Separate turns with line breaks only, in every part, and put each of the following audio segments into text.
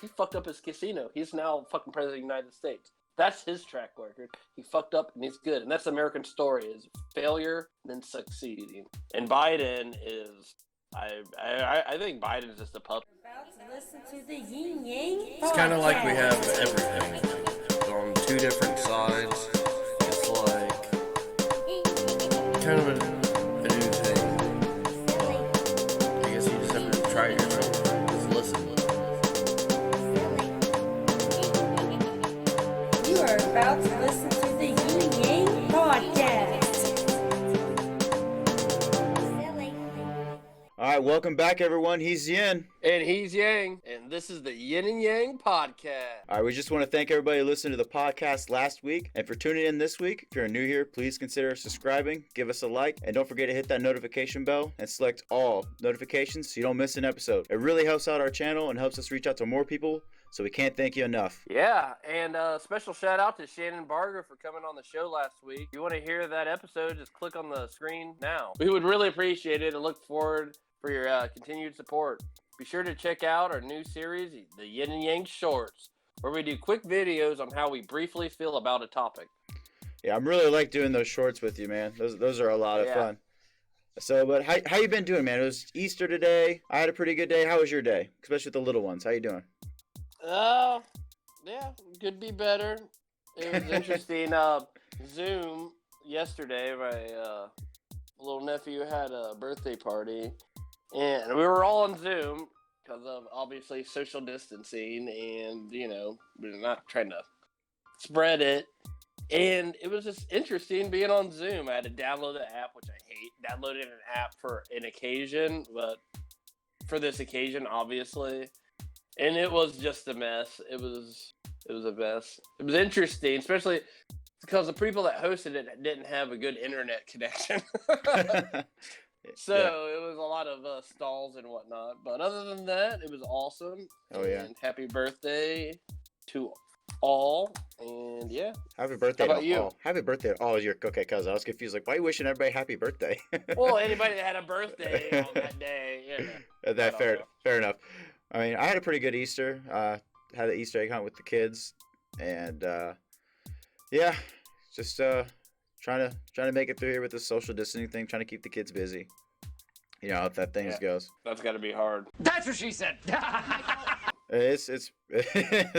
He fucked up his casino. He's now fucking president of the United States. That's his track record. He fucked up and he's good. And that's the American story, is failure and then succeeding. And Biden is, I think Biden is just a puppet.
About to listen to the Yin Yang
It's kind of like we have everything. It's on two different sides. It's like kind of a new thing. I guess you just have to try it yourself. Just listen.
You are about to listen to the Yin Yang podcast.
Alright, welcome back everyone. He's Yin.
And he's Yang. And this is the Yin and Yang podcast.
Alright, we just want to thank everybody who listened to the podcast last week. And for tuning in this week, if you're new here, please consider subscribing, give us a like, and don't forget to hit that notification bell and select all notifications so you don't miss an episode. It really helps out our channel and helps us reach out to more people, so we can't thank you enough.
Yeah, and special shout out to Shannon Barger for coming on the show last week. If you want to hear that episode, just click on the screen now. We would really appreciate it and look forward for your continued support. Be sure to check out our new series, the Yin and Yang Shorts, where we do quick videos on how we briefly feel about a topic.
Yeah, I'm really like doing those shorts with you, man. Those are a lot of fun. So, but how you been doing, man? It was Easter today. I had a pretty good day. How was your day? Especially with the little ones. How you doing?
Yeah, could be better. It was interesting. Zoom yesterday, my little nephew had a birthday party, and we were all on Zoom because of obviously social distancing, and we're not trying to spread it. And it was just interesting being on Zoom. I had to download the app, which I hate. Downloading an app for an occasion, but for this occasion, obviously. And it was just a mess. It was a mess. It was interesting, especially because the people that hosted it didn't have a good internet connection. So It was a lot of stalls and whatnot. But other than that, it was awesome.
Oh, yeah.
And happy birthday to all. And yeah.
Happy birthday
How about
to
you?
all. Happy birthday to all. Okay, cuz I was confused. Like, why are you wishing everybody happy birthday?
Well, anybody that had a birthday on that day,
Fair enough. I mean, I had a pretty good Easter. Had an Easter egg hunt with the kids, and just trying to make it through here with the social distancing thing, trying to keep the kids busy. You know how that thing goes.
That's got to be hard.
That's what she said.
It's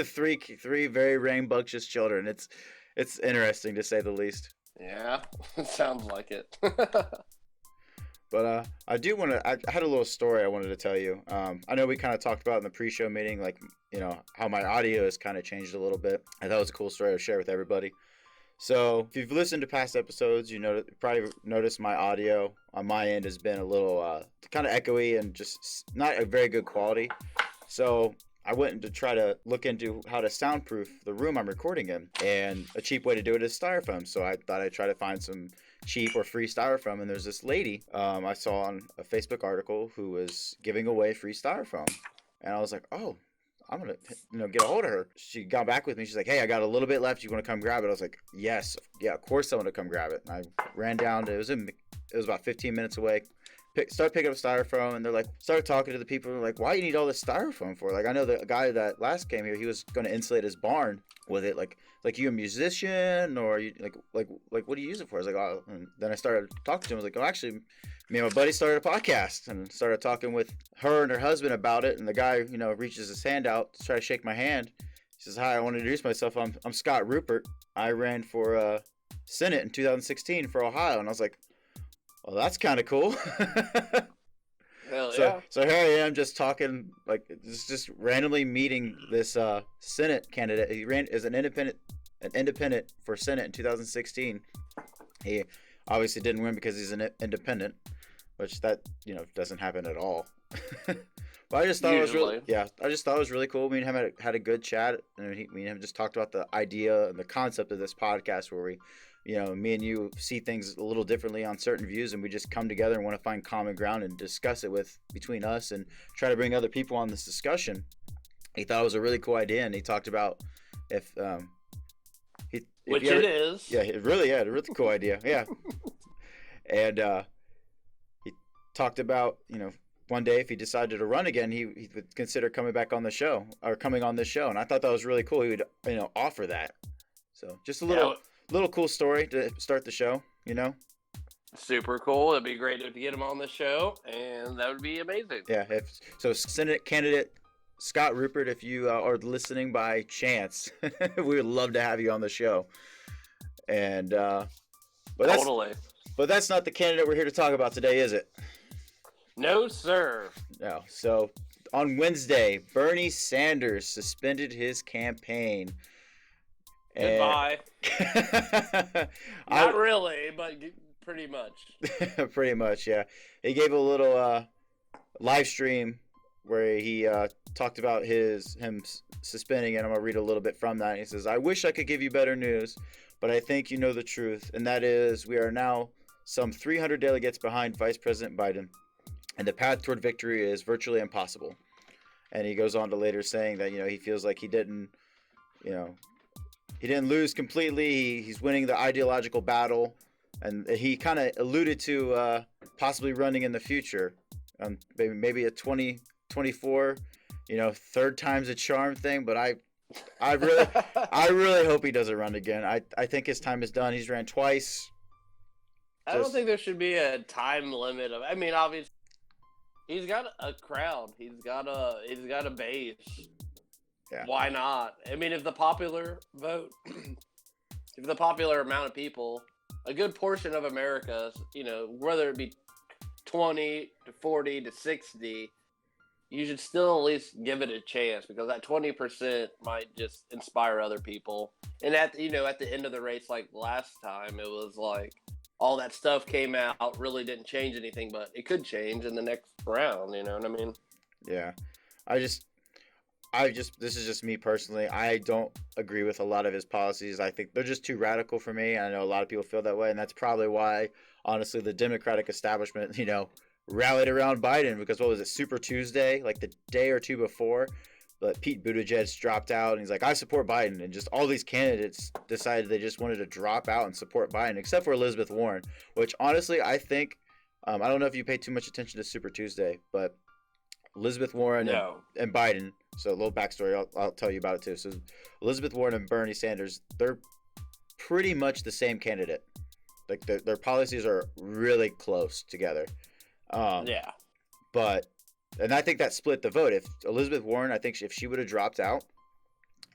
three very rambunctious children. It's interesting to say the least.
Yeah, it sounds like it.
But I had a little story I wanted to tell you. I know we kind of talked about in the pre-show meeting, like, how my audio has kind of changed a little bit. I thought it was a cool story to share with everybody. So if you've listened to past episodes, probably noticed my audio on my end has been a little kind of echoey and just not a very good quality. So I went to try to look into how to soundproof the room I'm recording in, and a cheap way to do it is styrofoam. So I thought I'd try to find some cheap or free styrofoam, and there's this lady I saw on a Facebook article who was giving away free styrofoam, and I was like, oh, I'm gonna get a hold of her. She got back with me. She's like, hey, I got a little bit left. You want to come grab it? I was like, yes, yeah, of course I want to come grab it. And I ran down to, it was about 15 minutes away. Started picking up styrofoam, and they're like, started talking to the people. They're like, why do you need all this styrofoam for? Like, I know the guy that last came here, he was going to insulate his barn with it. Like you a musician, or you like what do you use it for? I was like, oh. And then I started talking to him. I was like, oh, actually, me and my buddy started a podcast, and started talking with her and her husband about it. And the guy, reaches his hand out to try to shake my hand. He says, hi, I want to introduce myself. I'm Scott Rupert. I ran for Senate in 2016 for Ohio. And I was like, well, that's kind of cool.
Hell yeah.
So here I am, just talking, like, just randomly meeting this Senate candidate. He ran as an independent for Senate in 2016. He obviously didn't win because he's an independent, which that doesn't happen at all. But I just thought I just thought it was really cool. Me and him had a good chat, and me and him just talked about the idea and the concept of this podcast, where we, me and you see things a little differently on certain views, and we just come together and want to find common ground and discuss it between us and try to bring other people on this discussion. He thought it was a really cool idea, and he talked about a really cool idea. Yeah. And he talked about, one day if he decided to run again, he would consider coming back on the show or coming on this show. And I thought that was really cool. He would, offer that. So just a little cool story to start the show,
Super cool. It'd be great to get him on the show, and that would be amazing.
Yeah. So Senate candidate Scott Rupert, if you are listening by chance, we would love to have you on the show. And
Totally.
But that's not the candidate we're here to talk about today, is it?
No, sir.
No. So on Wednesday, Bernie Sanders suspended his campaign.
Goodbye. Not really, but pretty much.
Pretty much, yeah. He gave a little live stream where he talked about him suspending, and I'm going to read a little bit from that. He says, "I wish I could give you better news, but I think you know the truth, and that is we are now some 300 delegates behind Vice President Biden, and the path toward victory is virtually impossible." And he goes on to later saying that, he feels like he didn't lose completely. He's winning the ideological battle, and he kind of alluded to possibly running in the future, maybe a 2024, third time's a charm thing. But I really hope he doesn't run again. I think his time is done. He's ran twice.
I don't think there should be a time limit I mean, obviously, he's got a crowd. He's got a base.
Yeah.
Why not? I mean, if the popular vote, if the popular amount of people, a good portion of America, whether it be 20 to 40 to 60, you should still at least give it a chance, because that 20% might just inspire other people. And at the end of the race, like last time, it was like all that stuff came out, really didn't change anything, but it could change in the next round. You know what I mean?
Yeah. This is just me personally. I don't agree with a lot of his policies. I think they're just too radical for me. I know a lot of people feel that way, and that's probably why, honestly, the Democratic establishment, rallied around Biden, because what was it, Super Tuesday, like the day or two before, but Pete Buttigieg dropped out, and he's like, I support Biden, and just all these candidates decided they just wanted to drop out and support Biden, except for Elizabeth Warren, which honestly I think, I don't know if you pay too much attention to Super Tuesday, but Elizabeth Warren and Biden, so a little backstory, I'll tell you about it too. So Elizabeth Warren and Bernie Sanders, they're pretty much the same candidate. Like their policies are really close together.
Yeah.
And I think that split the vote. If Elizabeth Warren, I think if she would have dropped out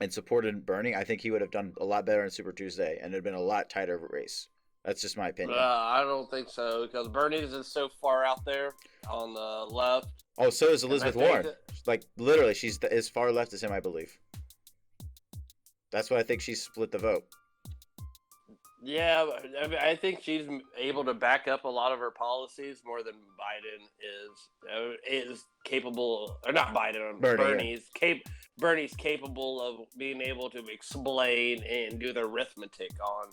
and supported Bernie, I think he would have done a lot better in Super Tuesday, and it'd been a lot tighter race. That's just my opinion.
I don't think so, because Bernie's is so far out there on the left.
Oh, so is Elizabeth Warren. Like, literally, she's as far left as him, I believe. That's why I think she's split the vote.
Yeah, I mean, I think she's able to back up a lot of her policies more than Biden is capable, or not Biden, Bernie's capable of being able to explain and do the arithmetic on.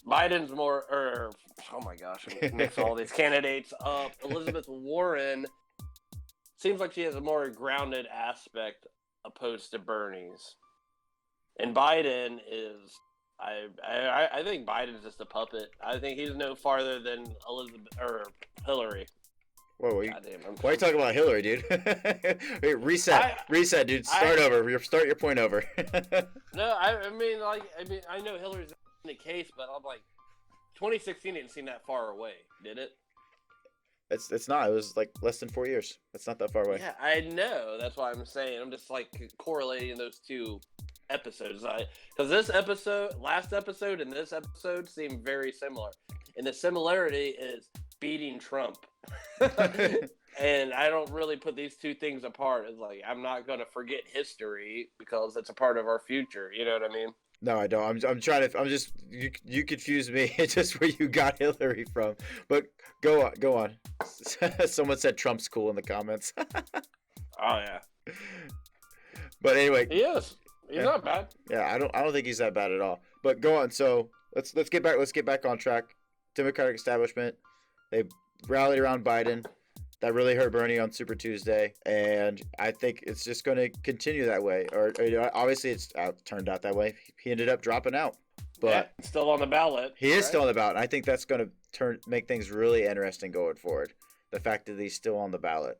Biden's more, oh my gosh, I mix all these candidates up. Elizabeth Warren seems like she has a more grounded aspect opposed to Bernie's. And Biden is, I think Biden's just a puppet. I think he's no farther than Hillary.
Whoa, why are you talking about Hillary, dude? Wait, reset, dude. Start your point over.
No, I mean, I know Hillary's in the case, but I'm like, 2016 didn't seem that far away, did it?
It's not. It was like less than 4 years. It's not that far away.
Yeah, I know. That's why I'm saying. I'm just like correlating those two episodes. Because last episode, and this episode seem very similar. And the similarity is beating Trump. And I don't really put these two things apart. It's like, I'm not going to forget history because it's a part of our future. You know what I mean?
No, I don't. I'm trying to. I'm just. You confused me. It's just where you got Hillary from. But go on. Someone said Trump's cool in the comments.
Oh yeah.
But anyway.
He is. He's not bad.
Yeah, I don't think he's that bad at all. But go on. So let's get back on track. Democratic establishment, they rallied around Biden. That really hurt Bernie on Super Tuesday, and I think it's just going to continue that way. Or obviously, it's turned out that way. He ended up dropping out, but
yeah, still on the ballot.
He is still on the ballot. I think that's going to make things really interesting going forward. the fact that he's still on the ballot,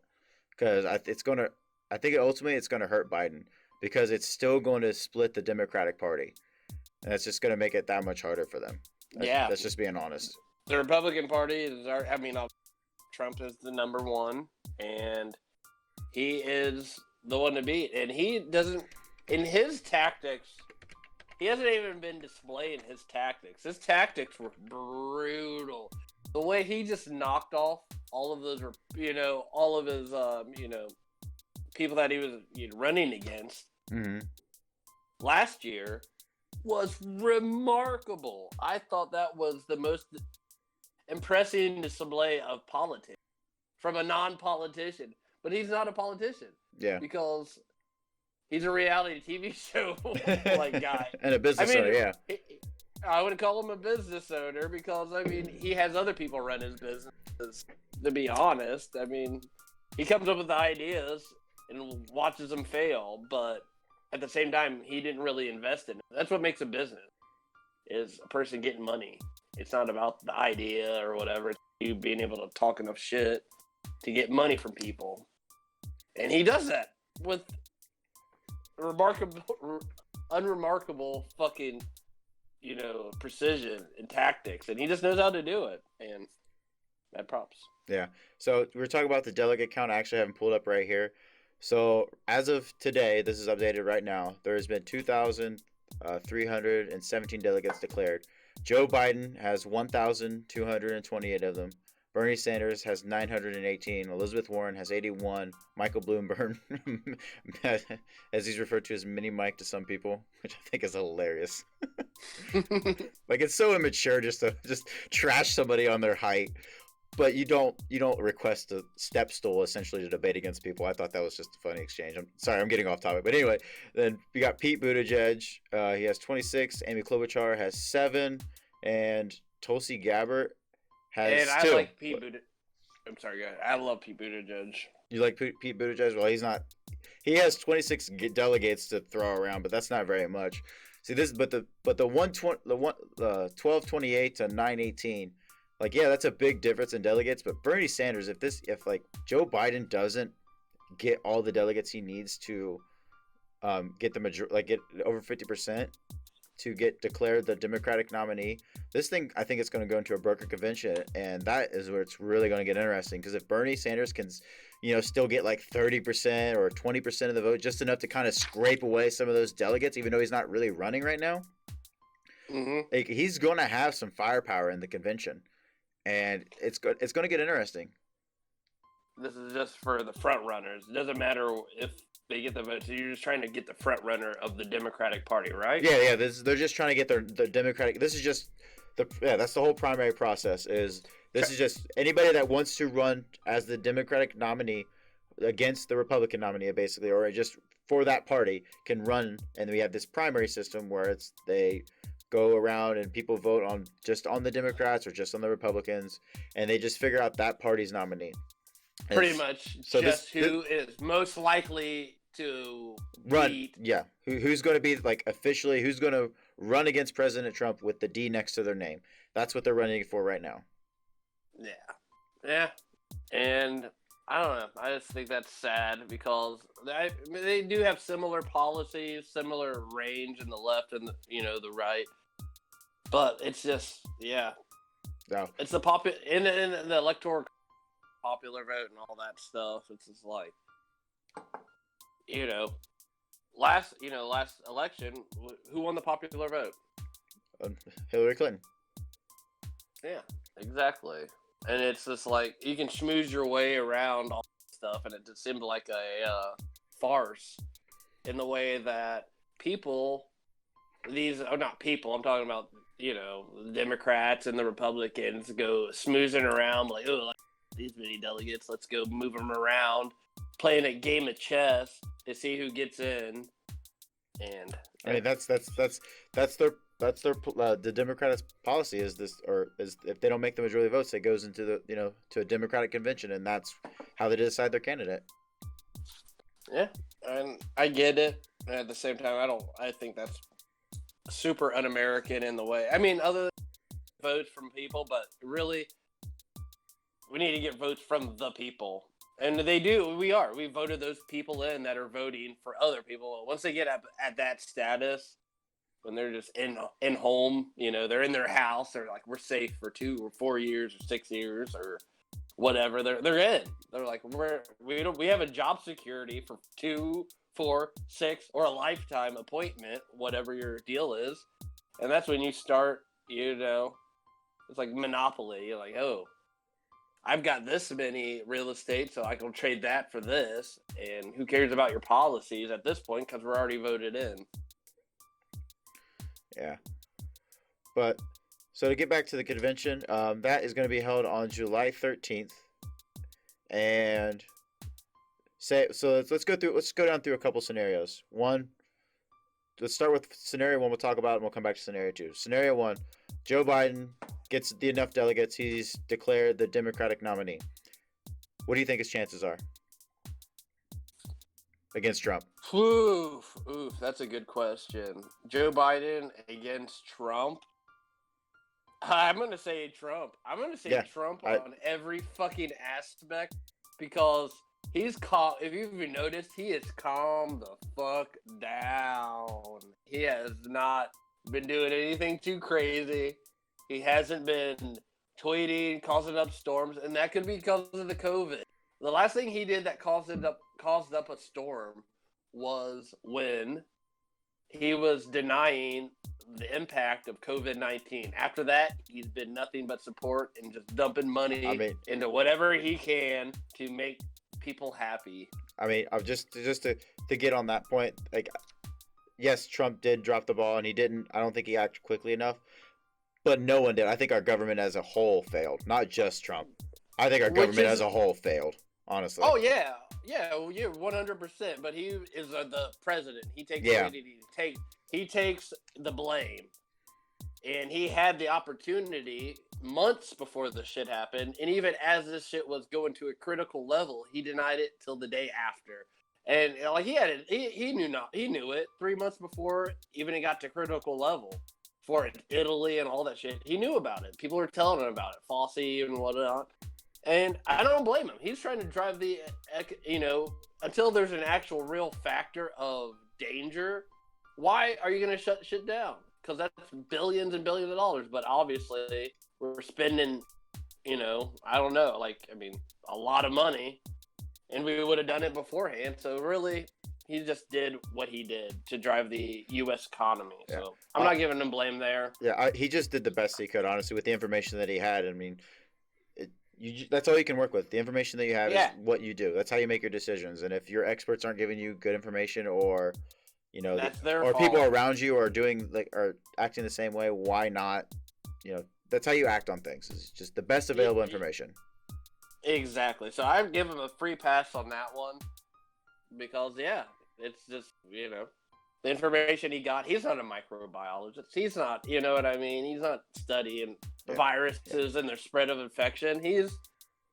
because I think ultimately it's gonna hurt Biden because it's still going to split the Democratic Party, and it's just gonna make it that much harder for them.
Yeah.
That's just being honest.
The Republican Party is Trump is the number one, and he is the one to beat. And he doesn't, in his tactics, he hasn't even been displaying his tactics. His tactics were brutal. The way he just knocked off all of those, all of his, people that he was running against last year was remarkable. I thought that was the most impressive display of politics from a non-politician. But he's not a politician.
Yeah.
Because he's a reality TV show guy.
And a business owner, yeah.
I would call him a business owner because, he has other people run his businesses, to be honest. He comes up with ideas and watches them fail, but at the same time, he didn't really invest in it. That's what makes a business, is a person getting money. It's not about the idea or whatever. It's you being able to talk enough shit to get money from people. And he does that with unremarkable fucking, precision and tactics. And he just knows how to do it. And mad props.
Yeah. So we're talking about the delegate count. I actually haven't pulled up right here. So as of today, this is updated right now, there has been 2,317 delegates declared. Joe Biden has 1,228 of them. Bernie Sanders has 918. Elizabeth Warren has 81. Michael Bloomberg, as he's referred to as Mini Mike to some people, which I think is hilarious. It's so immature just to trash somebody on their height. But you don't request a step stool essentially to debate against people. I thought that was just a funny exchange. I'm sorry, I'm getting off topic. But anyway, then we got Pete Buttigieg. He has 26. Amy Klobuchar has 7, and Tulsi Gabbard has 2.
I like Pete Buttigieg. I'm sorry, guys. I love Pete Buttigieg.
You like Pete Buttigieg? Well, he's not. He has 26 delegates to throw around, but that's not very much. See this, but the 1228 to 918. That's a big difference in delegates. But Bernie Sanders, if Joe Biden doesn't get all the delegates he needs to get the get over 50% to get declared the Democratic nominee, this thing I think it's going to go into a broker convention, and that is where it's really going to get interesting. Because if Bernie Sanders can, still get 30% or 20% of the vote, just enough to kind of scrape away some of those delegates, even though he's not really running right now, he's going to have some firepower in the convention. And it's going to get interesting.
This is just for the front runners. It doesn't matter if they get the vote. So you're just trying to get the front runner of the Democratic Party, right?
Yeah. They're just trying to get the Democratic. This is just that's the whole primary process. Is just anybody that wants to run as the Democratic nominee against the Republican nominee, basically, or just for that party can run. And we have this primary system where they go around and people vote on the Democrats or just on the Republicans, and they just figure out that party's nominee.
Pretty much, so who is most likely to
run.
beat.
Yeah, who's going to be officially who's going to run against President Trump with the D next to their name. That's what they're running for right now.
Yeah, and I don't know. I just think that's sad because they do have similar policies, similar range in the left and the right, but it's just
No.
It's the in the electoral popular vote and all that stuff. It's just last election, who won the popular vote?
Hillary Clinton.
Yeah, exactly. And it's just you can schmooze your way around all that stuff, and it just seemed like a farce in the way that not people, I'm talking about, the Democrats and the Republicans go smoozing around these many delegates, let's go move them around, playing a game of chess to see who gets in. And
that's their the Democrats' policy is if they don't make the majority of votes, it goes into the to a Democratic convention, and that's how they decide their candidate.
Yeah, and I get it. And at the same time, I think that's super un-American in the way. Other than votes from people, but really, we need to get votes from the people. And they do. We voted those people in that are voting for other people. Once they get at that status, when they're just in home, they're in their house. They're like, we're safe for 2 or 4 years or 6 years or whatever. They're in. They're like, we have a job security for 2, 4, 6, or a lifetime appointment, whatever your deal is. And that's when you start. It's like Monopoly. You're like, oh, I've got this many real estate, so I can trade that for this. And who cares about your policies at this point because we're already voted in.
Yeah. But so to get back to the convention, that is going to be held on July 13th. And let's go down through a couple scenarios. One, let's start with scenario 1. We'll talk about it and we'll come back to scenario 2. Scenario 1, Joe Biden gets enough delegates. He's declared the Democratic nominee. What do you think his chances are against Trump?
Oof, that's a good question. Joe Biden against Trump. I'm going to say Trump. I'm going to say Trump on every fucking aspect because he's calm. If you've noticed, he has calmed the fuck down. He has not been doing anything too crazy. He hasn't been tweeting, causing up storms, and that could be because of the COVID. The last thing he did that caused up a storm was when he was denying the impact of COVID-19. After that, he's been nothing but support and just dumping money into whatever he can to make people happy.
I mean, just to get on that point, like, yes, Trump did drop the ball, and I don't think he acted quickly enough, but no one did. I think our government as a whole failed, not just Trump. I think our government as a whole failed, honestly.
Oh, yeah. Yeah, 100%. But he is the president. He takes he takes the blame. And he had the opportunity months before the shit happened. And even as this shit was going to a critical level, he denied it till the day after. And like he knew it 3 months before even it got to critical level for Italy and all that shit. He knew about it. People were telling him about it, Fauci and whatnot. And I don't blame him. He's trying to drive until there's an actual real factor of danger. Why are you going to shut shit down? Because that's billions and billions of dollars. But obviously, we're spending, I don't know, a lot of money. And we would have done it beforehand. So really, he just did what he did to drive the U.S. economy. Yeah. So I'm not giving him blame there.
Yeah, he just did the best he could, honestly, with the information that he had. I mean, that's all you can work with. The information that you have is what you do. That's how you make your decisions. And if your experts aren't giving you good information, or
that's their
or
fault.
People around you are acting the same way, why not? That's how you act on things. It's just the best available information.
Exactly. So I'd give him a free pass on that one because it's just the information he got. He's not a microbiologist. He's not, you know what I mean? He's not studying viruses and their spread of infection. He's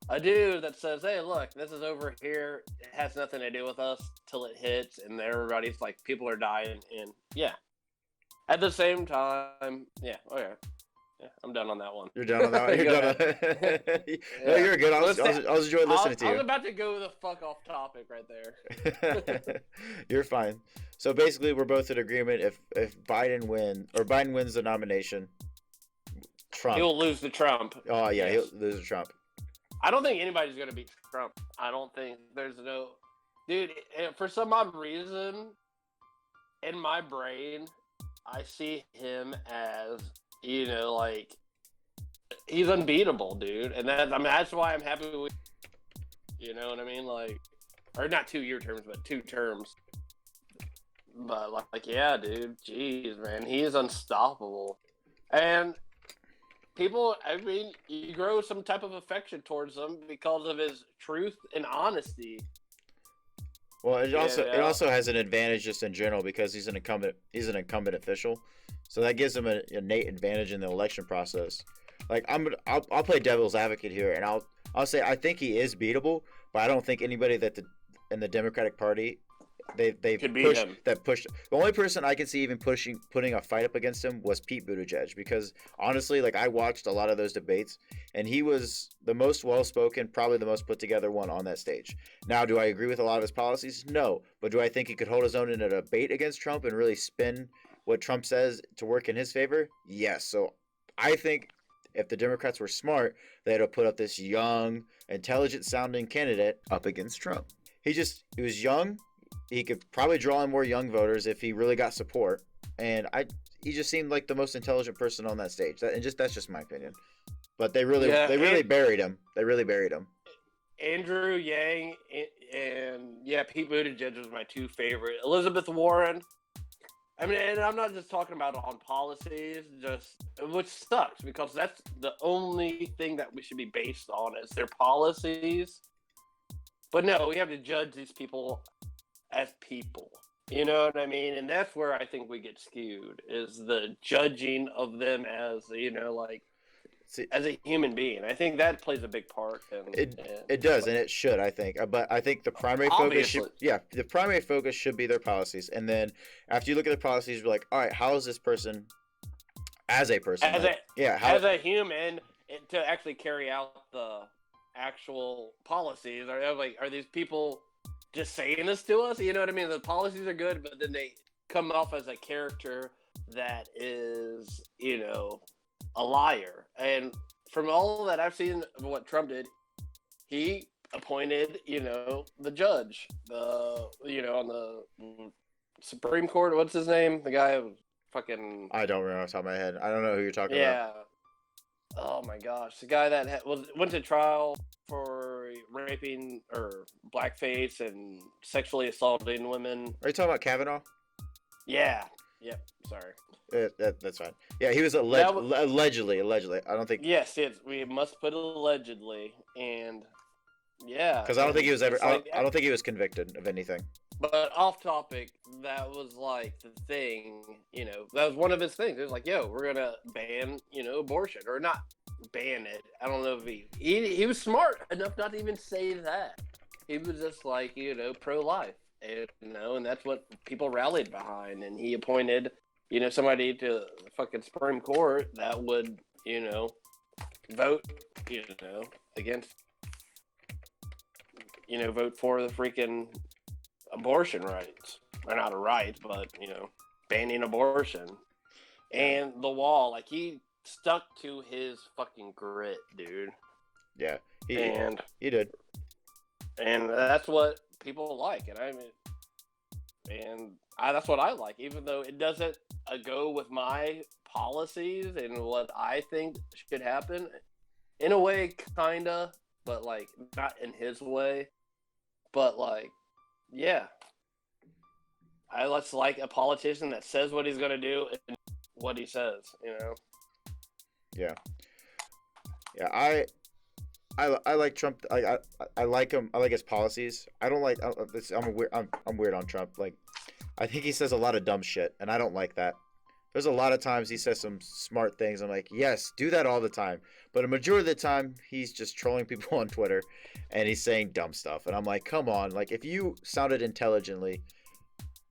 a dude that says, hey, look, this is over here. It has nothing to do with us till it hits. And everybody's like, people are dying. And at the same time, okay. Yeah, I'm done on that one.
You're done on that one? You're done. No, you're good. I was enjoying listening to you.
I was about to go the fuck off topic right there.
You're fine. So basically, we're both in agreement. If Biden wins the nomination, Trump.
He'll lose to Trump.
Oh, yeah, he'll lose to Trump.
I don't think anybody's going to beat Trump. I don't think there's no... Dude, for some odd reason, in my brain, I see him as... he's unbeatable, dude, and that's why I'm happy with. You know what I mean? Or not 2-year terms, but 2 terms. But dude, jeez, man, he is unstoppable, and people. I mean, you grow some type of affection towards him because of his truth and honesty.
Well, it also has an advantage just in general because he's an incumbent official. So that gives him an innate advantage in the election process. I'll play devil's advocate here, and I'll say I think he is beatable, but I don't think anybody in the Democratic Party they
Could beat
pushed
him.
that pushed. The only person I can see even putting a fight up against him was Pete Buttigieg, because honestly, like, I watched a lot of those debates, and he was the most well spoken, probably the most put together one on that stage. Now, do I agree with a lot of his policies? No, but do I think he could hold his own in a debate against Trump and really spin what Trump says to work in his favor? Yes. So I think if the Democrats were smart, they'd have put up this young, intelligent sounding candidate up against Trump. He was young. He could probably draw in more young voters if he really got support. And he just seemed like the most intelligent person on that stage. That's just my opinion. But they really buried him. They really buried him.
Andrew Yang and Pete Buttigieg was my two favorite. Elizabeth Warren. I mean, and I'm not just talking about on policies, which sucks because that's the only thing that we should be based on is their policies. But no, we have to judge these people as people. You know what I mean? And that's where I think we get skewed, is the judging of them as, as a human being. I think that plays a big part.
It does, and it should, I think. But I think the primary focus should be their policies. And then after you look at the policies, you're like, all right, how is this person as a person?
As a human, to actually carry out the actual policies? Are these people just saying this to us? You know what I mean? The policies are good, but then they come off as a character that is, a liar. And from all that I've seen of what Trump did, he appointed, the judge, on the Supreme Court. What's his name? The guy who fucking...
I don't remember off the top of my head. I don't know who you're talking about.
Yeah. Oh my gosh. The guy that went to trial for raping or blackface and sexually assaulting women.
Are you talking about Kavanaugh?
Yeah. Yep. Sorry.
That's fine. Yeah, he was allegedly. I don't think.
Yes, we must put allegedly, and yeah.
Because I don't think he was ever. I don't think he was convicted of anything.
But off topic, that was like the thing. That was one of his things. It was like, yo, we're gonna ban, abortion, or not ban it. I don't know if he was smart enough not to even say that. He was just like, pro-life, and that's what people rallied behind. And he appointed, somebody to the fucking Supreme Court that would, vote, against, vote for the freaking abortion rights. Or not a right, but, banning abortion. And the wall, like, he stuck to his fucking grit, dude.
Yeah, he did.
And that's what people like, that's what I like, even though it doesn't go with my policies and what I think should happen. In a way, kinda, but like not in his way. But like, yeah, I let's like a politician that says what he's gonna do and what he says.
Yeah. Yeah, I like Trump. I like him. I like his policies. I don't like. I'm weird on Trump. Like, I think he says a lot of dumb shit, and I don't like that. There's a lot of times he says some smart things. I'm like, yes, do that all the time. But a majority of the time, he's just trolling people on Twitter, and he's saying dumb stuff. And I'm like, come on. Like, if you sounded intelligently,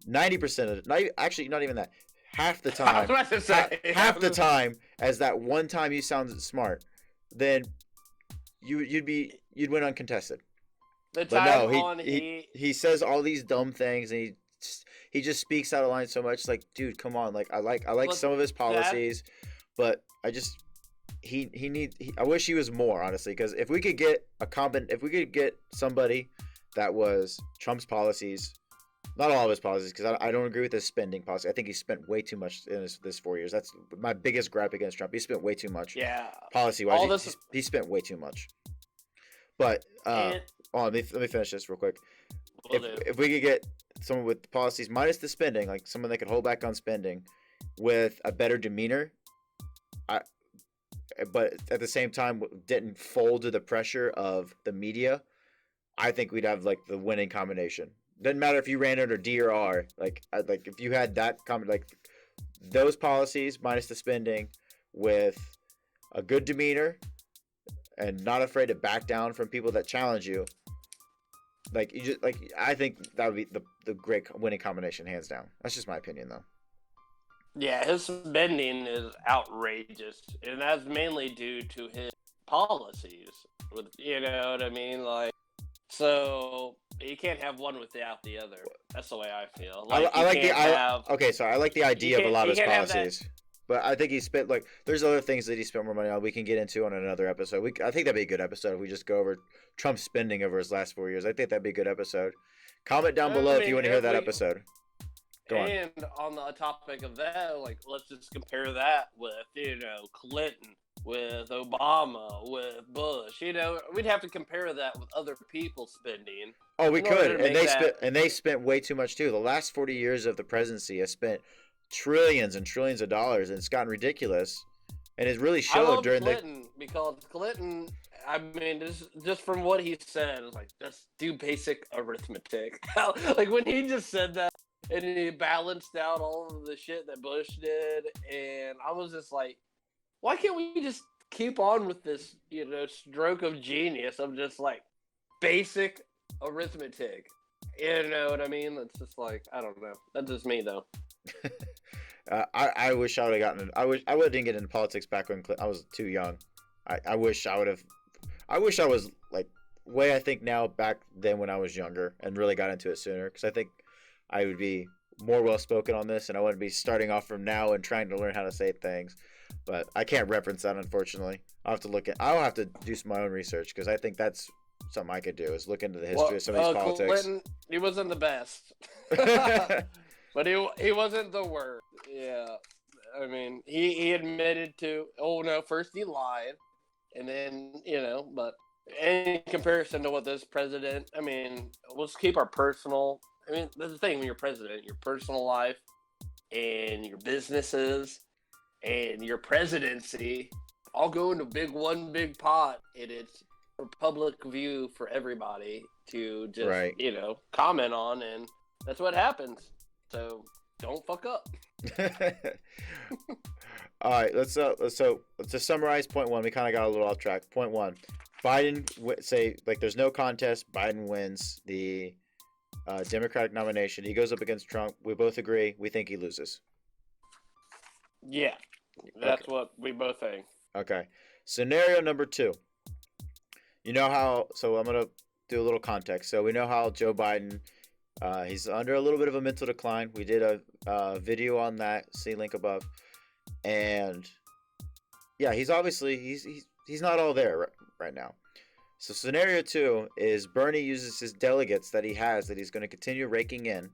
90% of it, actually not even that, half the time,
I was about to say,
half the time, as that one time you sounded smart, then you'd win uncontested.
The
But
time
no,
on
he says all these dumb things, and he just speaks out of line so much. It's like, dude, come on. Like, I like some of his policies, but I just I wish he was more, honestly, because if we could get somebody that was Trump's policies, not all of his policies, because I don't agree with his spending policy. I think he spent way too much in this 4 years. That's my biggest gripe against Trump. He spent way too much.
Yeah.
Policy-wise, he spent way too much. But let me finish this real quick. If we could get someone with policies minus the spending, like someone that could hold back on spending, with a better demeanor, but at the same time didn't fold to the pressure of the media, I think we'd have like the winning combination. Doesn't matter if you ran under D or R. Like if you had that those policies minus the spending with a good demeanor and not afraid to back down from people that challenge you, Like you just like I think that would be the great winning combination, hands down. That's just my opinion, though.
Yeah, his spending is outrageous, and that's mainly due to his policies. With you know what I mean, like so you can't have one without the other. That's the way I feel. Like
I like
have,
okay, so I like the idea of a lot of his
have that-
policies, but I think he spent like there's other things that he spent more money on. We can get into on another episode. I think that'd be a good episode if we just go over Trump's spending over his last 4 years. I think that'd be a good episode. Comment down below if you want to hear that episode. Go on.
And on the topic of that, like let's just compare that with Clinton, with Obama, with Bush. We'd have to compare that with other people spending.
Oh, we could,
and
they spent way too much too. The last 40 years of the presidency has spent trillions and trillions of dollars, and it's gotten ridiculous. And it really showed
I love
during
Clinton because Clinton. I mean, just from what he said, it's like just do basic arithmetic. Like when he just said that, and he balanced out all of the shit that Bush did, and I was just like, why can't we just keep on with this, stroke of genius of just like basic arithmetic? You know what I mean? It's just like, I don't know. That's just me though.
I wish I would have gotten. I didn't get into politics back when I was too young. I wish I would have. I wish I was like way I think now back then when I was younger and really got into it sooner, because I think I would be more well spoken on this, and I wouldn't be starting off from now and trying to learn how to say things. But I can't reference that, unfortunately. I'll have to do my own research, because I think that's something I could do, is look into the history of some of these politics.
Clinton, he wasn't the best, but he wasn't the worst. Yeah, I mean, he admitted to. Oh no, first he lied, and then but in comparison to what this president, I mean, let's keep our personal. I mean, that's the thing when you're president, your personal life and your businesses and your presidency all go into one big pot, and it's for public view for everybody to just comment on, and that's what happens. So don't fuck up.
All right, let's just summarize point one. We kind of got a little off track. Point one: Biden say like there's no contest. Biden wins the Democratic nomination. He goes up against Trump. We both agree. We think he loses.
Yeah, that's what we both think.
Okay. Scenario number two. You know how? So I'm gonna do a little context. So we know how Joe Biden. He's under a little bit of a mental decline. We did a video on that. See link above. And yeah, he's obviously he's not all there right now. So scenario two is Bernie uses his delegates that he has that he's going to continue raking in,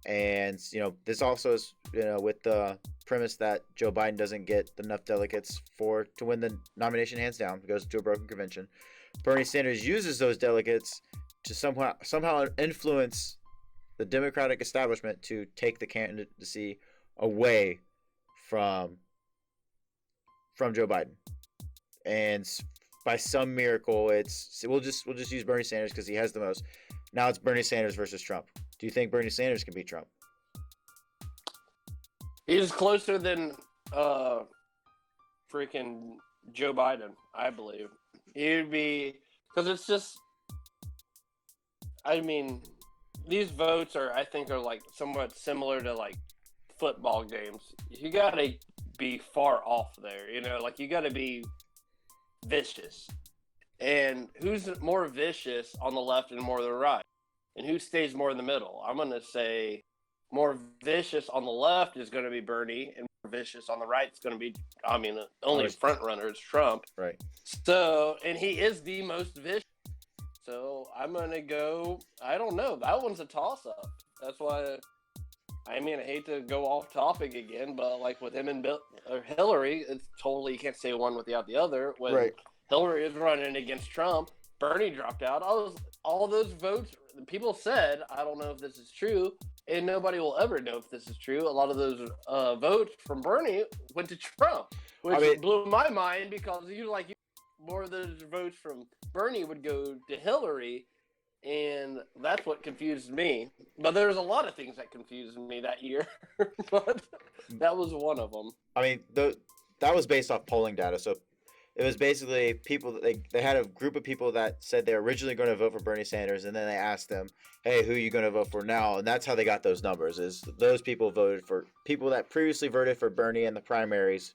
and this also is with the premise that Joe Biden doesn't get enough delegates to win the nomination hands down. It goes to a broken convention. Bernie Sanders uses those delegates to somehow influence the Democratic establishment to take the candidacy away from Joe Biden, and by some miracle, we'll just use Bernie Sanders because he has the most. Now it's Bernie Sanders versus Trump. Do you think Bernie Sanders can beat Trump?
He's closer than freaking Joe Biden, I believe. He'd be, because it's just, I mean, these votes I think are like somewhat similar to like football games. You gotta be far off there, like you gotta be vicious. And who's more vicious on the left and more on the right? And who stays more in the middle? I'm gonna say more vicious on the left is gonna be Bernie, and more vicious on the right is gonna be, I mean, the only front runner is Trump.
Right.
So, and he is the most vicious. So I'm gonna go. I don't know. That one's a toss-up. That's why. I mean, I hate to go off topic again, but like with him and Hillary, it's totally you can't say one without the other. When Hillary is running against Trump, Bernie dropped out. All those votes, people said, I don't know if this is true, and nobody will ever know if this is true. A lot of those votes from Bernie went to Trump, which blew my mind because more of those votes from Bernie would go to Hillary, and that's what confused me. But there's a lot of things that confused me that year, but that was one of them.
I mean, that was based off polling data. So it was basically people that they had a group of people that said they're originally going to vote for Bernie Sanders, and then they asked them, "Hey, who are you going to vote for now?" And that's how they got those numbers. Is those people voted for people that previously voted for Bernie in the primaries.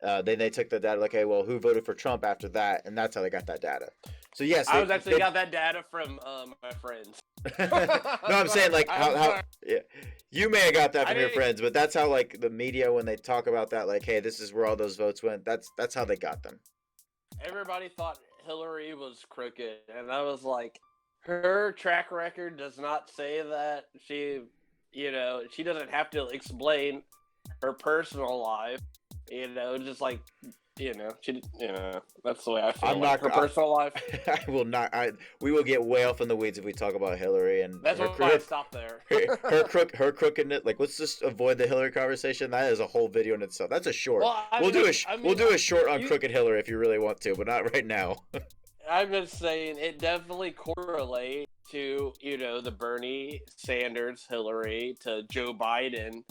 Then they took the data, like, hey, well, who voted for Trump after that, and that's how they got that data. So yes,
I was actually got that data from my friends.
No, I'm saying like how yeah, you may have got that from your
didn't-
friends, but that's how like the media when they talk about that, like, hey, this is where all those votes went. That's how they got them.
Everybody thought Hillary was crooked, and I was like, her track record does not say that. She doesn't have to explain her personal life. Just like, that's the way I feel.
I'm
like
not
her personal life.
I will not. We will get way off in the weeds if we talk about Hillary and
That's
her,
why I stopped there.
her crookedness. Like, let's just avoid the Hillary conversation. That is a whole video in itself. That's a short.
Well,
we'll do a short on crooked Hillary if you really want to, but not right now.
I'm just saying it definitely correlates to the Bernie Sanders Hillary to Joe Biden.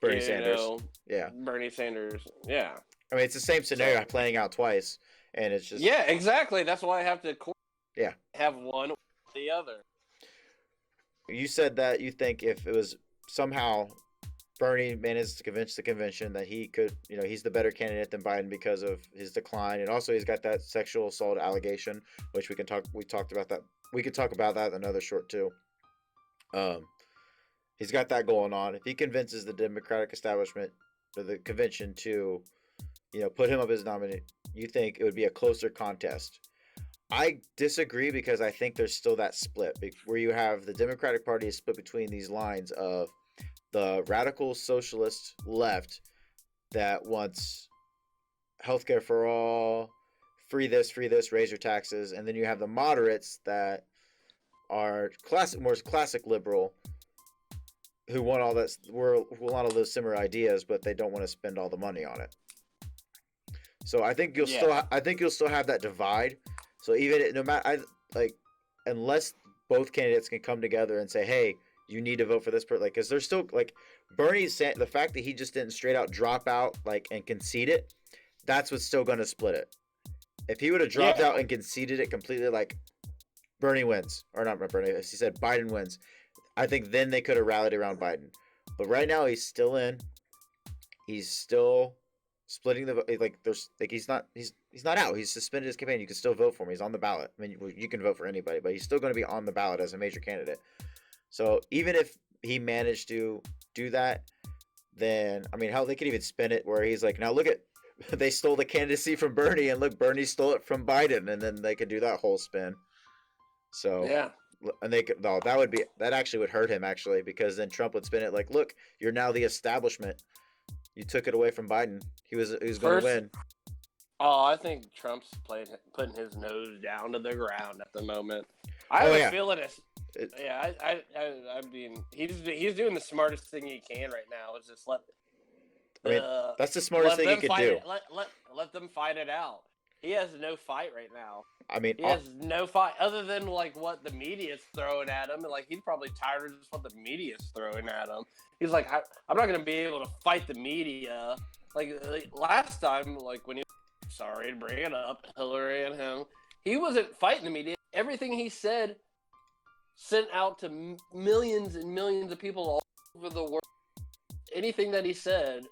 Bernie Sanders. Yeah.
Bernie Sanders. Yeah.
I mean, it's the same scenario playing out twice, and it's just
Yeah, exactly. That's why I have to have one or the other.
You said that you think if it was somehow Bernie managed to convince the convention that he could, he's the better candidate than Biden because of his decline, and also he's got that sexual assault allegation, which we talked about that. We could talk about that in another short too. He's got that going on. If he convinces the Democratic establishment or the convention to, put him up as nominee, you think it would be a closer contest. I disagree because I think there's still that split where you have the Democratic Party is split between these lines of the radical socialist left that wants healthcare for all, free this, raise your taxes, and then you have the moderates that are more classic liberal who want all that, want all those similar ideas, but they don't want to spend all the money on it. So I think you'll still have that divide. So even no matter unless both candidates can come together and say, hey, you need to vote for this person, because they're still Bernie's saying the fact that he just didn't straight out drop out and concede it, that's what's still going to split it. If he would have dropped out and conceded it completely, Bernie wins, or not Bernie, he said Biden wins, I think then they could have rallied around Biden. But right now he's still in. He's still splitting the he's not out. He's suspended his campaign. You can still vote for him. He's on the ballot. I mean, you can vote for anybody, but he's still going to be on the ballot as a major candidate. So even if he managed to do that, then hell, they could even spin it where he's like, now look at, they stole the candidacy from Bernie, and look, Bernie stole it from Biden, and then they could do that whole spin. So
yeah.
And they could, that actually would hurt him because then Trump would spin it like, look, you're now the establishment. You took it away from Biden. He was going to win.
Oh, I think Trump's putting his nose down to the ground at the moment. I have a feeling I mean, he's doing the smartest thing he can right now. Is just
that's the smartest thing he could do.
Let them fight it out. He has no fight right now.
He
has no fight other than what the media's throwing at him. He's probably tired of just what the media's throwing at him. He's like, I'm not going to be able to fight the media. Last time, when he, sorry to bring it up, Hillary and him, he wasn't fighting the media. Everything he said sent out to millions and millions of people all over the world. Anything that he said,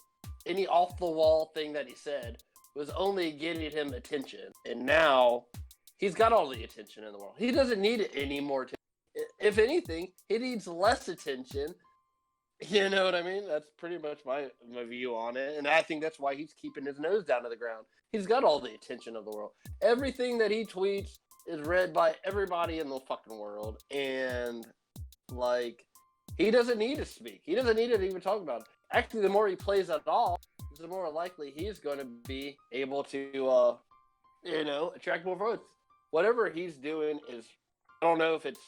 any off-the-wall thing that he said, was only getting him attention. And now he's got all the attention in the world. He doesn't need any more attention. If anything, he needs less attention. You know what I mean? That's pretty much my view on it. And I think that's why he's keeping his nose down to the ground. He's got all the attention of the world. Everything that he tweets is read by everybody in the fucking world. And, he doesn't need to speak. He doesn't need to even talk about it. Actually, the more he plays at all, the more likely he's going to be able to, attract more votes. Whatever he's doing is, I don't know if it's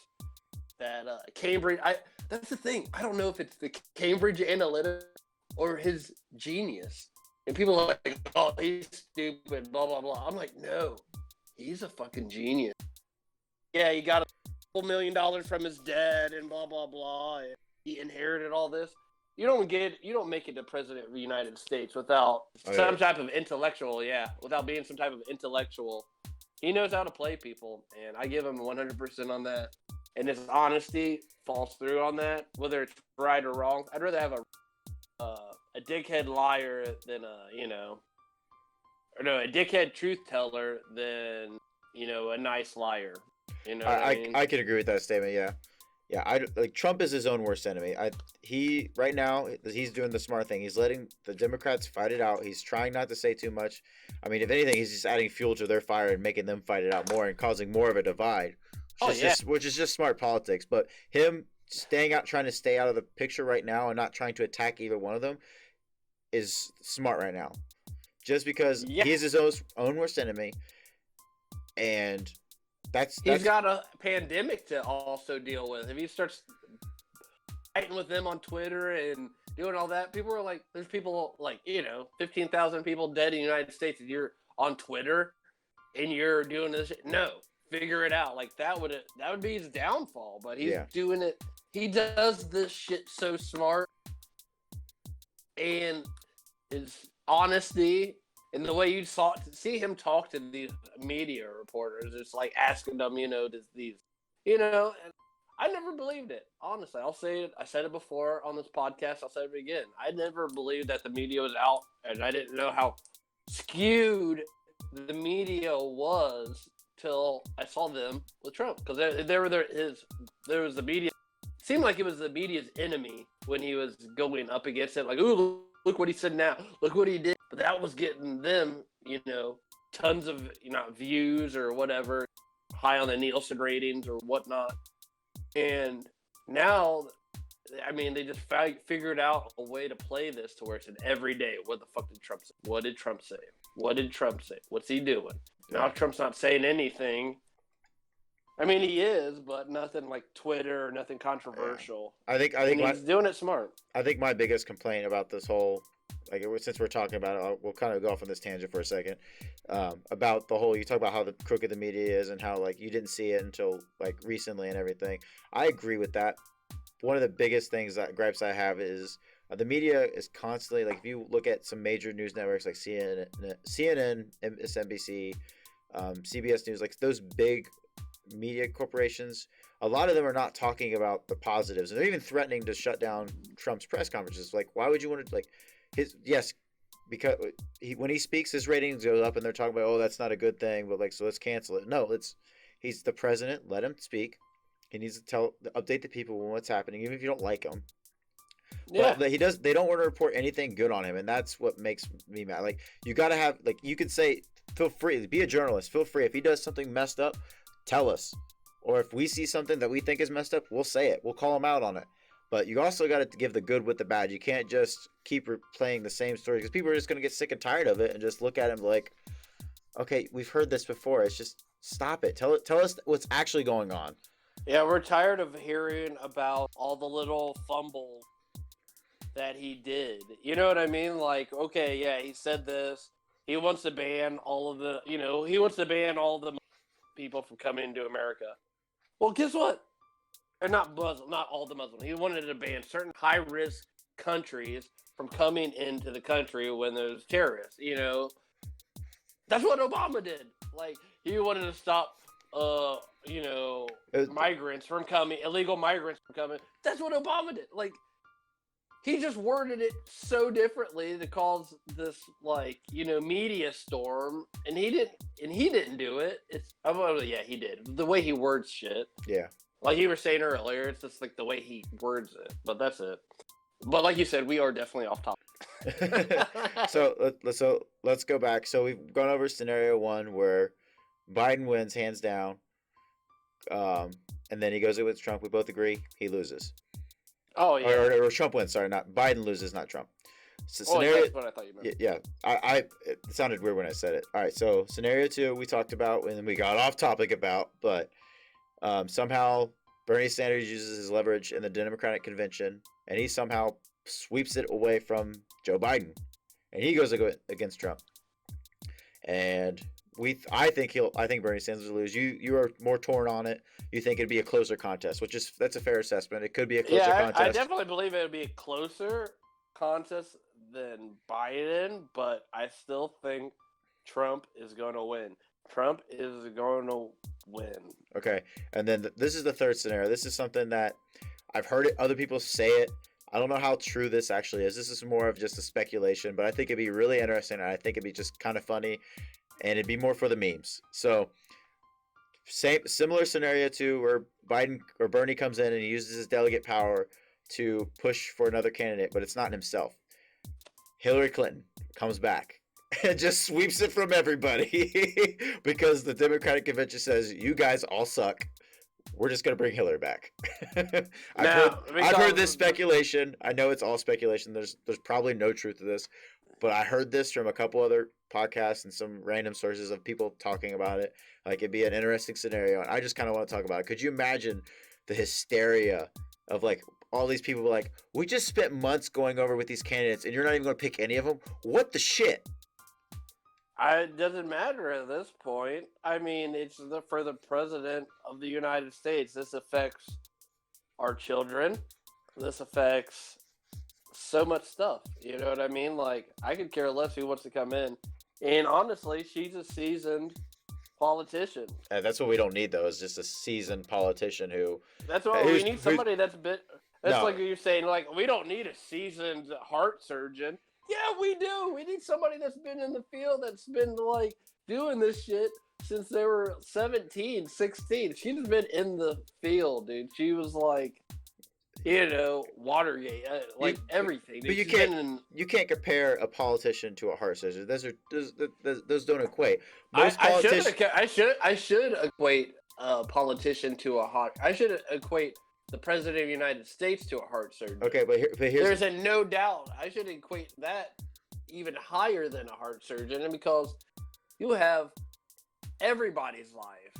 that Cambridge. That's the thing. I don't know if it's the Cambridge Analytica or his genius. And people are like, oh, he's stupid, blah, blah, blah. I'm like, no, he's a fucking genius. Yeah, he got $1 million from his dad and blah, blah, blah. And he inherited all this. you don't make it to president of the United States without type of intellectual, without being some type of intellectual. He knows how to play people, and I give him 100% on that. And his honesty falls through on that, whether it's right or wrong. I'd rather have a dickhead liar than a dickhead truth teller than a nice liar. You know,
I can agree with that statement. Yeah. Yeah, Trump is his own worst enemy. He right now he's doing the smart thing. He's letting the Democrats fight it out. He's trying not to say too much. I mean, if anything, he's just adding fuel to their fire and making them fight it out more and causing more of a divide. Which is just smart politics. But him trying to stay out of the picture right now and not trying to attack either one of them is smart right now. Just because he's his own worst enemy, and he's
got a pandemic to also deal with. If he starts fighting with them on Twitter and doing all that, people are like, there's people like 15,000 people dead in the United States, and you're on Twitter and you're doing this. No, figure it out. Like that would be his downfall. But he's doing it. He does this shit so smart, and his honesty. And the way you see him talk to these media reporters, it's like asking them, these, and I never believed it. Honestly, I'll say it. I said it before on this podcast. I'll say it again. I never believed that the media was out, and I didn't know how skewed the media was till I saw them with Trump, because there was the media. It seemed like it was the media's enemy when he was going up against it. Like, ooh, look what he said now. Look what he did. But that was getting them, tons of views or whatever, high on the Nielsen ratings or whatnot. And now, I mean, they just figured out a way to play this to where it's an every day. What the fuck did Trump say? What did Trump say? What did Trump say? What's he doing? Now if Trump's not saying anything. I mean, he is, but nothing like Twitter, nothing controversial.
I think
he's doing it smart.
I think my biggest complaint about this whole, since we're talking about it, we'll kind of go off on this tangent for a second. About the whole, you talk about how crooked the media is and how you didn't see it until recently and everything. I agree with that. One of the biggest gripes I have is the media is constantly, if you look at some major news networks like CNN, MSNBC, CBS News, those big media corporations, a lot of them are not talking about the positives, and they're even threatening to shut down Trump's press conferences. Why would you want to because when he speaks, his ratings go up, and they're talking about, that's not a good thing, but so let's cancel it. No, he's the president. Let him speak. He needs to update the people on what's happening, even if you don't like him. Yeah. But they don't want to report anything good on him, and that's what makes me mad. You got to have, you could say, feel free, be a journalist. Feel free. If he does something messed up, tell us. Or if we see something that we think is messed up, we'll say it. We'll call him out on it. But you also got to give the good with the bad. You can't just keep replaying the same story, because people are just going to get sick and tired of it and just look at him okay, we've heard this before. It's just stop it. Tell us what's actually going on.
Yeah, we're tired of hearing about all the little fumbles that he did. You know what I mean? Okay, yeah, he said this. He wants to ban all of the, he wants to ban all the people from coming to America. Well, guess what? They're not Muslim, not all the Muslims. He wanted to ban certain high-risk countries from coming into the country when there's terrorists. That's what Obama did. He wanted to stop, migrants from coming, illegal migrants from coming. That's what Obama did. He just worded it so differently to cause this, media storm, and he didn't do it. He did. The way he words shit.
Yeah.
Like you were saying earlier, it's just the way he words it. But that's it. But like you said, we are definitely off topic.
So let's go back. So we've gone over scenario one where Biden wins hands down, and then he goes with Trump. We both agree he loses.
Oh yeah.
Or Trump wins. Sorry, not Biden loses, not Trump. So
that's what I thought you meant.
Yeah. It sounded weird when I said it. All right. So scenario two we talked about, and then we got off topic about, but somehow Bernie Sanders uses his leverage in the Democratic convention, and he somehow sweeps it away from Joe Biden, and he goes against Trump. And I think Bernie Sanders will lose. You are more torn on it. You think it'd be a closer contest, that's a fair assessment. It could be a closer contest.
I definitely believe it would be a closer contest than Biden, but I still think Trump is going to win. Trump is going to win.
Okay, and then this is the third scenario. This is something that I've heard other people say it. I don't know how true this actually is. This is more of just a speculation, but I think it'd be really interesting, and I think it'd be just kind of funny, and it'd be more for the memes. So, similar scenario to where Biden or Bernie comes in and he uses his delegate power to push for another candidate, but it's not himself. Hillary Clinton comes back and just sweeps it from everybody because the Democratic convention says, you guys all suck. We're just going to bring Hillary back. I've heard this speculation. I know it's all speculation. There's probably no truth to this, but I heard this from a couple other podcasts and some random sources of people talking about it. Like, it'd be an interesting scenario, and I just kind of want to talk about it. Could you imagine the hysteria of, like, all these people like, we just spent months going over with these candidates, and you're not even going to pick any of them? What the shit?
It doesn't matter at this point. I mean, it's for the president of the United States. This affects our children. This affects so much stuff. You know what I mean? Like, I could care less who wants to come in. And honestly, she's a seasoned politician.
And that's what we don't need, though, is just a seasoned politician who...
That's what we need, somebody that's a bit... That's
No.
like you're saying, like, we don't need a seasoned heart surgeon. Yeah, we do. We need somebody that's been in the field, that's been, like, doing this shit since they were 17, 16. She's been in the field, dude. She was, like, you know, Watergate, everything.
But you can't compare a politician to a heart surgeon. Those don't equate.
I should equate a politician to a heart. I should equate the president of the United States to a heart surgeon.
Okay, but here's...
There's no doubt. I should equate that even higher than a heart surgeon, and because you have everybody's life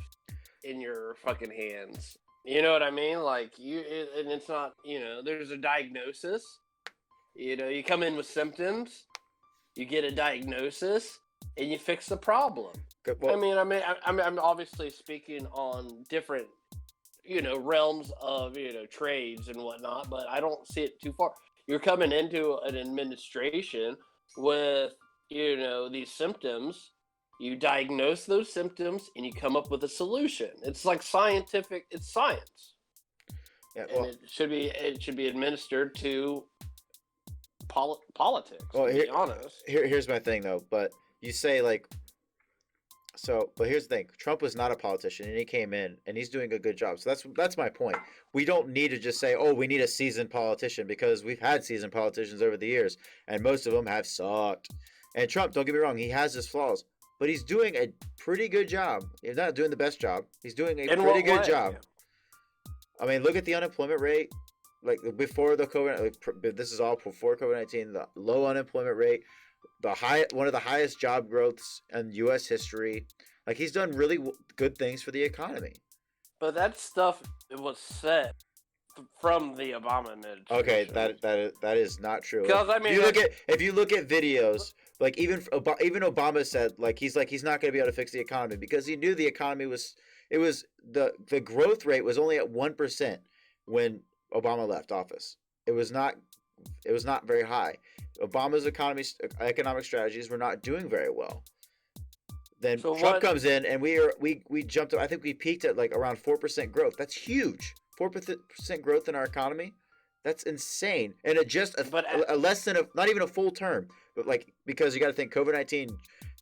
in your fucking hands. You know what I mean? Like, and it's not, you know, there's a diagnosis. You know, you come in with symptoms, you get a diagnosis, and you fix the problem.
Well,
I'm obviously speaking on different, you know, realms of, you know, trades and whatnot, but I don't see it too far. You're coming into an administration with, you know, these symptoms. You diagnose those symptoms and you come up with a solution. It's like scientific. It's science.
Yeah, well,
and it should be administered to politics.
Well,
to be honest.
Here's my thing though. But you say like, but here's the thing. Trump was not a politician, and he came in, and he's doing a good job. So that's my point. We don't need to just say, oh, we need a seasoned politician, because we've had seasoned politicians over the years, and most of them have sucked. And Trump, don't get me wrong, he has his flaws, but he's doing a pretty good job. He's not doing the best job. He's doing a pretty good job. I mean, look at the unemployment rate. Like before the COVID, this is all before COVID-19. The low unemployment rate, one of the highest job growths in U.S. history. Like, he's done really good things for the economy.
But that stuff was set from the Obama administration.
Okay, that is not true.
Because I mean,
if you look at videos, like even Obama said, like he's not going to be able to fix the economy because he knew the economy was the growth rate was only at 1% when Obama left office. It was not very high. Obama's economic strategies were not doing very well. Then Trump comes in, and we jumped up. I think we peaked at like around 4% growth. That's huge. 4% growth in our economy. That's insane. And it just a less than not even a full term, but like, because you got to think COVID-19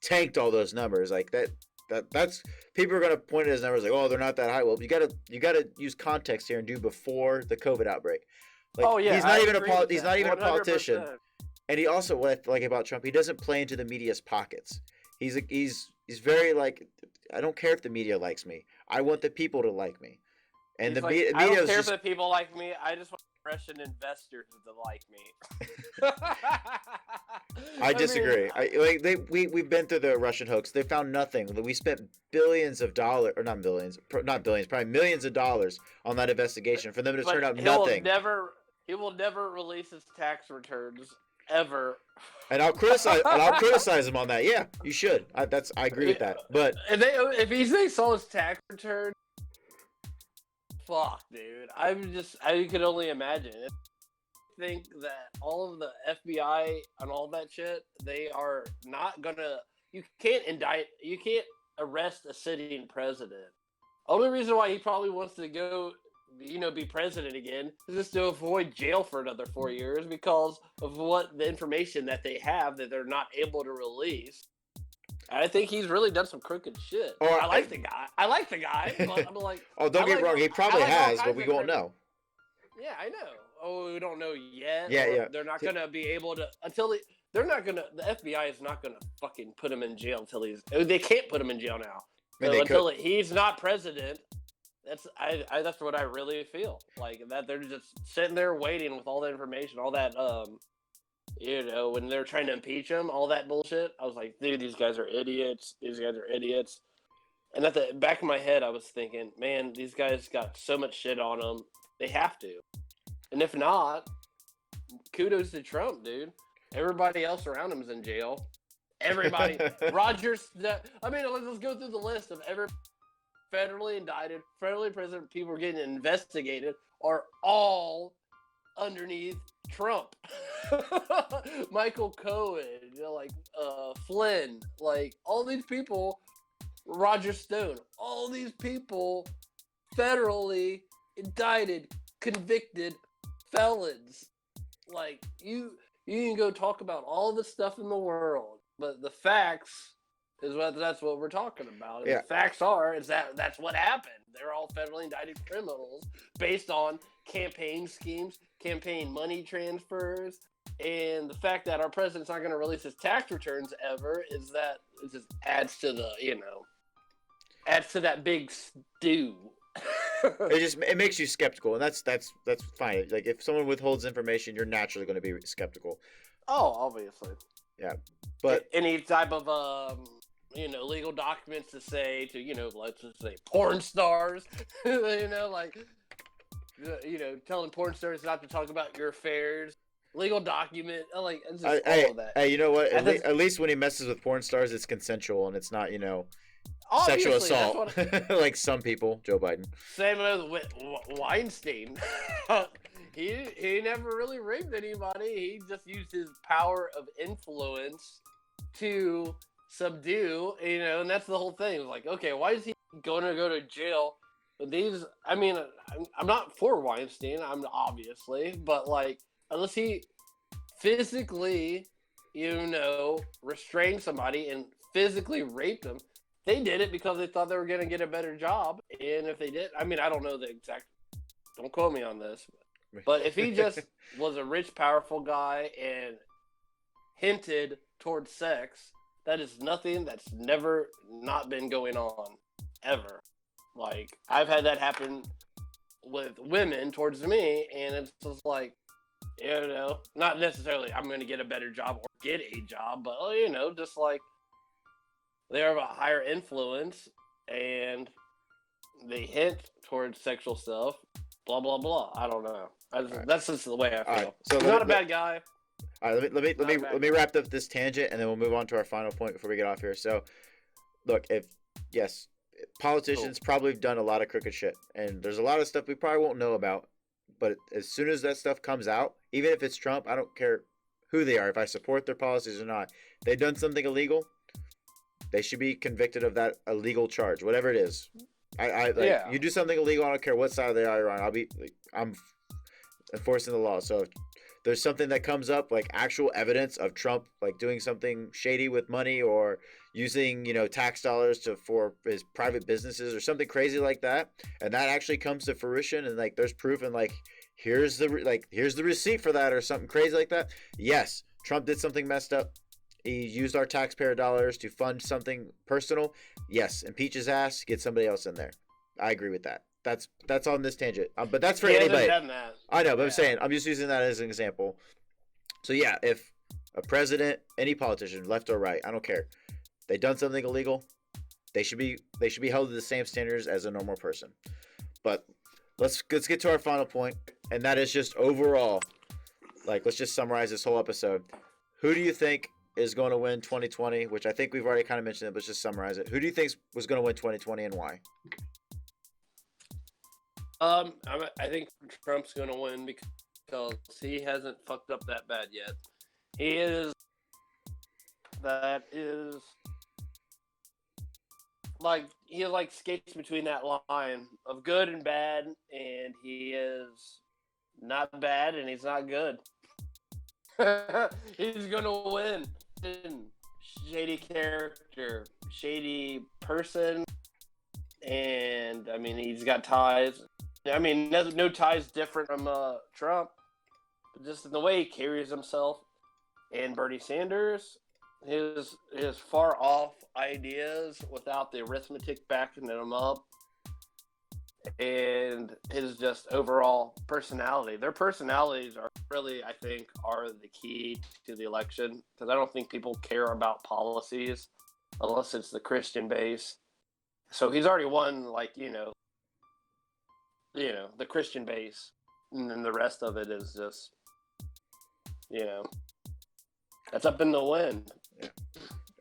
tanked all those numbers. Like that's people are going to point at his numbers like, oh, they're not that high. Well, you got to use context here and do before the COVID outbreak. Like,
oh yeah,
he's not even a
100%.
politician. And he also, what I like about Trump, he doesn't play into the media's pockets. He's very like, I don't care if the media likes me. I want the people to like me. And
He's
the
like,
media
I don't care
just...
if the people like me. I just want Russian investors to like me.
I disagree. We've been through the Russian hoax. They found nothing. We spent billions of dollars, or not billions, probably millions of dollars on that investigation for them to turn out nothing.
He will never release his tax returns. ever.
And I'll criticize him on that. Yeah, you should. I agree with that. But
if they saw his tax return, fuck, dude. I could only imagine. I think that all of the FBI and all that shit, they are not gonna. You can't arrest a sitting president. Only reason why he probably wants to go, be president again is just to avoid jail for another 4 years because of what the information that they have that they're not able to release. I think he's really done some crooked shit. I like the guy. But I'm like,
oh, don't get me wrong. He probably has, but we won't know.
Yeah, I know. Oh, we don't know yet.
Yeah.
They're not gonna be able to they're not gonna. The FBI is not gonna fucking put him in jail until they can't put him in jail now. So until he's not president, that's what I really feel like, that they're just sitting there waiting with all the information, all that when they're trying to impeach him, all that bullshit. I was like, dude, these guys are idiots. And at the back of my head, I was thinking, man, these guys got so much shit on them. They have to. And if not, kudos to Trump, dude. Everybody else around him is in jail. Everybody. Rogers. Let's go through the list of every federally indicted, federally imprisoned people are getting investigated are all underneath Trump. Michael Cohen, Flynn, all these people, Roger Stone, all these people federally indicted, convicted felons. You can go talk about all the stuff in the world, but the facts that's what we're talking about. And
yeah.
The facts is that's what happened. They're all federally indicted criminals based on campaign schemes, campaign money transfers, and the fact that our president's not going to release his tax returns ever is that it just adds to that big stew.
It makes you skeptical, and that's fine. Like, if someone withholds information, you're naturally going to be skeptical.
Oh, obviously.
Yeah, but
any type of legal documents to say let's just say porn stars, telling porn stars not to talk about your affairs. Legal document, it's just all of that.
Hey, you know what? At least when he messes with porn stars, it's consensual and it's not, sexual assault like some people. Joe Biden.
Same with Weinstein. He never really raped anybody. He just used his power of influence to subdue, and that's the whole thing. It's like, okay, why is he going to go to jail? But I'm not for Weinstein. I'm obviously, but unless he physically, restrained somebody and physically raped them, they did it because they thought they were going to get a better job. And if they did, I don't know the exact. Don't quote me on this. But if he just was a rich, powerful guy and hinted towards sex, that is nothing that's never not been going on, ever. I've had that happen with women towards me, and it's just not necessarily I'm going to get a better job or get a job, but, just they have a higher influence, and they hint towards sexual stuff, blah, blah, blah. I don't know. That's just the way I feel.
Right. So
he's not a bad guy.
All right, let me wrap up this tangent, and then we'll move on to our final point before we get off here. So, look, politicians probably have done a lot of crooked shit, and there's a lot of stuff we probably won't know about. But as soon as that stuff comes out, even if it's Trump, I don't care who they are, if I support their policies or not, they've done something illegal, they should be convicted of that illegal charge, whatever it is. You do something illegal, I don't care what side of the aisle you're on. I'm enforcing the law. So if there's something that comes up, actual evidence of Trump doing something shady with money or using tax dollars for his private businesses or something crazy like that, and that actually comes to fruition, and there's proof, and here's the receipt for that or something crazy like that. Yes, Trump did something messed up. He used our taxpayer dollars to fund something personal. Yes, impeach his ass, get somebody else in there. I agree with that. That's on this tangent. But that's for anybody.
Done that.
I know, but yeah. I'm just using that as an example. So yeah, if a president, any politician, left or right, I don't care, they done something illegal, they should be held to the same standards as a normal person. But let's get to our final point, and that is just overall, like, let's just summarize this whole episode. Who do you think is going to win 2020? Which I think we've already kind of mentioned it, but let's just summarize it. Who do you think was going to win 2020 and why?
I think Trump's going to win because he hasn't fucked up that bad yet. That is like he like skates between that line of good and bad, and he is not bad and he's not good. He's gonna win. Shady character, shady person, and I mean he's got ties. I mean no ties different from Trump, but just in the way he carries himself. And Bernie Sanders, his far off ideas without the arithmetic backing them up, and his just overall personality. Their personalities are really, I think, are the key to the election, because I don't think people care about policies unless it's the Christian base. So he's already won, like, the Christian base, and then the rest of it is just, that's up in the wind.
Yeah.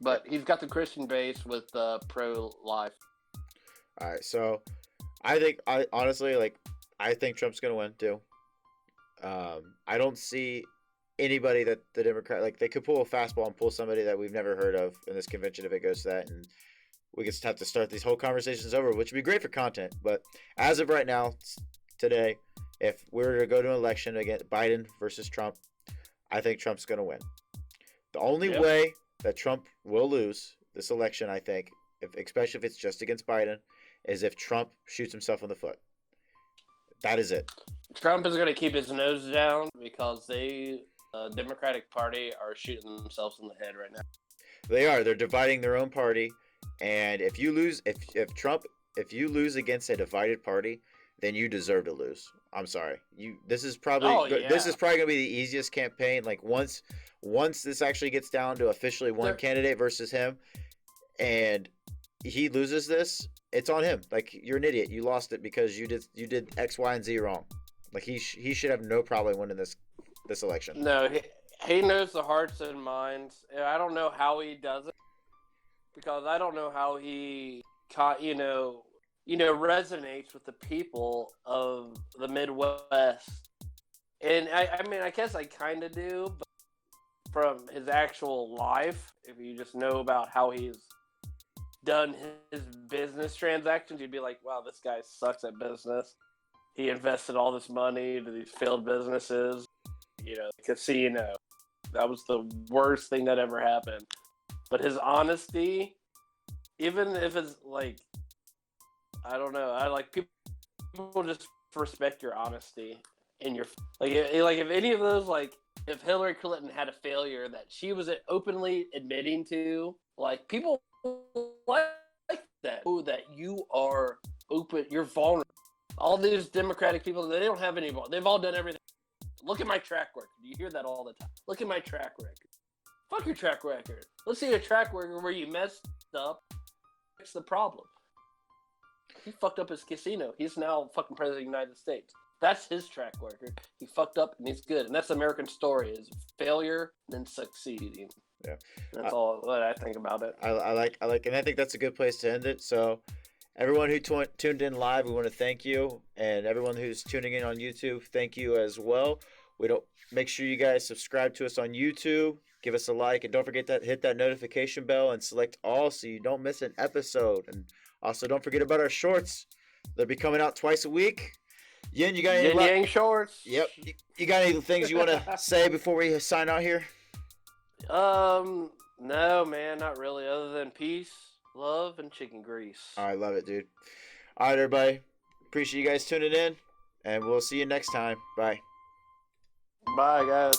But he's got the Christian base with pro-life.
All right, so I think Trump's gonna win too. I don't see anybody that the Democrat, like, they could pull a fastball and pull somebody that we've never heard of in this convention if it goes to that, and we just have to start these whole conversations over, which would be great for content. But as of right now, today, if we were to go to an election against Biden versus Trump, I think Trump's gonna win. The only way that Trump will lose this election, I think, especially if it's just against Biden, is if Trump shoots himself in the foot. That is it.
Trump is going to keep his nose down because the Democratic Party are shooting themselves in the head right now.
They are. They're dividing their own party, and if you lose, if you lose against a divided party, then you deserve to lose. I'm sorry. This is probably going to be the easiest campaign. Like, once this actually gets down to officially one candidate versus him, and he loses this, it's on him. Like, you're an idiot. You lost it because you did X, Y, and Z wrong. Like, he should have no problem winning this election.
No, he knows the hearts and minds. I don't know how he does it, because I don't know how he resonates with the people of the Midwest. And I mean, I guess I kind of do, but from his actual life, if you just know about how he's done his business transactions, you'd be like, wow, this guy sucks at business. He invested all this money into these failed businesses. Casino. That was the worst thing that ever happened. But his honesty, even if it's like, I don't know, I like people just respect your honesty and your if any of those, like, if Hillary Clinton had a failure that she was openly admitting to, like, people like that. Oh, that you are open, you're vulnerable. All these Democratic people, they don't have any. They've all done everything. Look at my track record. You hear that all the time. Look at my track record. Fuck your track record. Let's see a track record where you messed up. Fix the problem. He fucked up his casino. He's now fucking president of the United States. That's his track record. He fucked up and he's good. And that's the American story: is failure and then succeeding.
Yeah,
that's all what I think about it.
I like, and I think that's a good place to end it. So, everyone who tuned in live, we want to thank you, and everyone who's tuning in on YouTube, thank you as well. Make sure you guys subscribe to us on YouTube, give us a like, and don't forget to hit that notification bell and select all so you don't miss an episode. And also, don't forget about our shorts. They'll be coming out twice a week. Yin, you got any
Yang shorts?
Yep. You got any things you want to say before we sign out here?
No, man, not really. Other than peace, love, and chicken grease.
I love it, dude. All right, everybody. Appreciate you guys tuning in, and we'll see you next time. Bye.
Bye, guys.